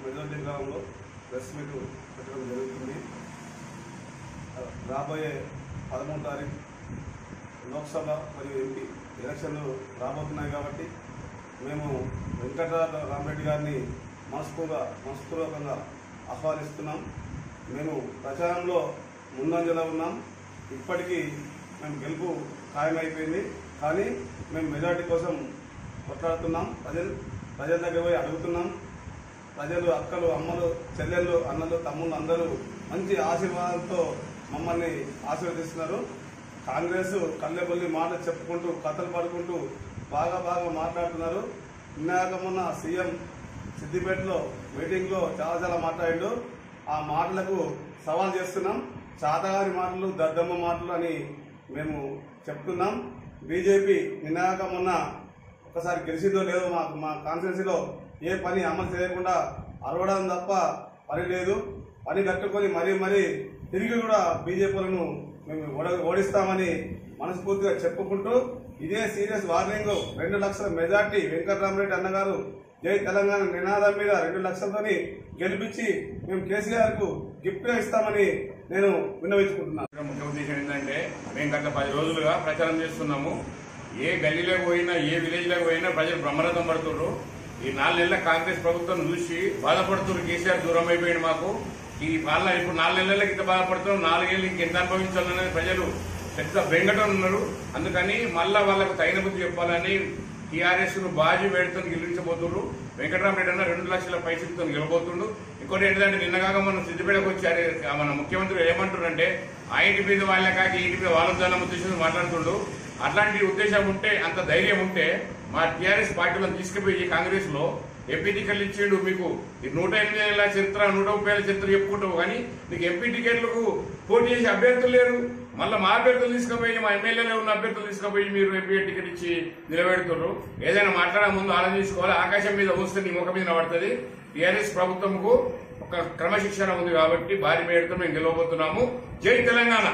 Majority గ్రామంలో press meet పెట్టడం జరుగుతుంది. రాబోయే 13వ తారీఖు లోక్సభ మరియు ఎంపీ ఎలక్షన్లు రాబోతున్నాయి కాబట్టి మేము వెంకటరామరెడ్డి గారిని మనస్పూర్వకంగా ఆహ్వానిస్తున్నాం. మేము ప్రచారంలో ముందంజలో ఉన్నాం. ఇప్పటికీ మేము గెలుపు ఖాయమైపోయింది. కానీ మేము మెజారిటీ కోసం కొట్లాడుతున్నాం. ప్రజల దగ్గర పోయి అడుగుతున్నాం. ప్రజలు, అక్కలు, అమ్మలు, చెల్లెళ్ళు, అన్నలు, తమ్ముళ్ళు అందరూ మంచి ఆశీర్వాదంతో మమ్మల్ని ఆశీర్వదిస్తున్నారు. కాంగ్రెస్ కళ్ళెబొల్లి మాటలు చెప్పుకుంటూ కథలు పడుకుంటూ బాగా మాట్లాడుతున్నారు. నిన్నగాక మొన్న సీఎం సిద్దిపేటలో మీటింగ్లో చాలా మాట్లాడిండు. ఆ మాటలకు సవాల్ చేస్తున్నాం. చాతగారి మాటలు, దద్దమ్మ మాటలు అని మేము చెప్తున్నాం. బీజేపీ నిన్నగాక మొన్న ఒకసారి గెలిచిందో లేదో మా కాన్స్టిట్యున్సీలో ఏ పని అమలు చేయకుండా అరవడం తప్ప పని లేదు. పని కట్టుకొని మరీ తిరిగి కూడా బీజేపీలను మేము ఓడిస్తామని మనస్ఫూర్తిగా చెప్పుకుంటూ ఇదే సీరియస్ వార్నింగ్ 2 లక్షల మెజార్టీ వెంకటరామరెడ్డి అన్నగారు జై తెలంగాణ నినాదం మీద 2 లక్షలతోని గెలిపించి మేము కేసీఆర్ కు గిఫ్ట్ గా ఇస్తామని నేను విన్నవించుకుంటున్నాను. ముఖ్య ఉద్దేశం ఏంటంటే మేము గత 10 రోజులుగా ప్రచారం చేస్తున్నాము. ఏ గల్లీలోకి పోయినా, ఏ విలేజ్ లోకి పోయినా ప్రజలు బ్రహ్మరథం పడుతున్నారు. ఈ 4 నెలల కాంగ్రెస్ ప్రభుత్వం చూసి బాధపడుతున్నారు. కేసీఆర్ దూరం అయిపోయాడు మాకు. ఈ వాళ్ళ ఇప్పుడు 4 నెలలకి ఇంత బాధపడుతున్నాం, 4 ఏళ్ళు ఇంకెంత అనుభవించాలనేది ప్రజలు పెద్ద బెంగటం ఉన్నారు. అందుకని మళ్ళా వాళ్ళకు తగిన బుద్ధి చెప్పాలని టీఆర్ఎస్ ను బాజీ వేడుతో గెలిపించబోతున్నారు. వెంకటరామరెడ్డి అన్న 2 లక్షల పైసలతో గెలబోతుండు. ఇంకోటి ఏంటంటే నిన్నగాక మనం సిద్దిపేటకు వచ్చారు. మన ముఖ్యమంత్రి ఏమంటారంటే ఆ ఇంటి మీద వాళ్ళ కాకి ఇంటి మీద వాళ్ళ ఉద్దేశంతో మాట్లాడుతుండు. అట్లాంటి ఉద్దేశం ఉంటే, అంత ధైర్యం ఉంటే మా టీఆర్ఎస్ పార్టీలను తీసుకుపోయి కాంగ్రెస్ లో ఎంపీ టికెట్లు ఇచ్చిండు. మీకు 108 ఏళ్ల చరిత్ర, 130 ఏళ్ల చరిత్ర చెప్పుకుంటావు. కానీ నీకు ఎంపీ టికెట్లకు పోటీ చేసే అభ్యర్థులు లేరు. మళ్ళీ మా అభ్యర్థులు తీసుకుపోయి, మా ఎమ్మెల్యేలో ఉన్న అభ్యర్థులు తీసుకుపోయి మీరు ఎంపీ టికెట్ ఇచ్చి నిలబెడుతున్నారు. ఏదైనా మాట్లాడే ముందు ఆలోచించుకోవాలి. ఆకాశం మీద వస్తే నీ ముఖం మీద పడుతుంది. టీఆర్ఎస్ ప్రభుత్వంకు ఒక క్రమశిక్షణ ఉంది కాబట్టి భారీ మేరతో మేము గెలవబోతున్నాము. జై తెలంగాణ.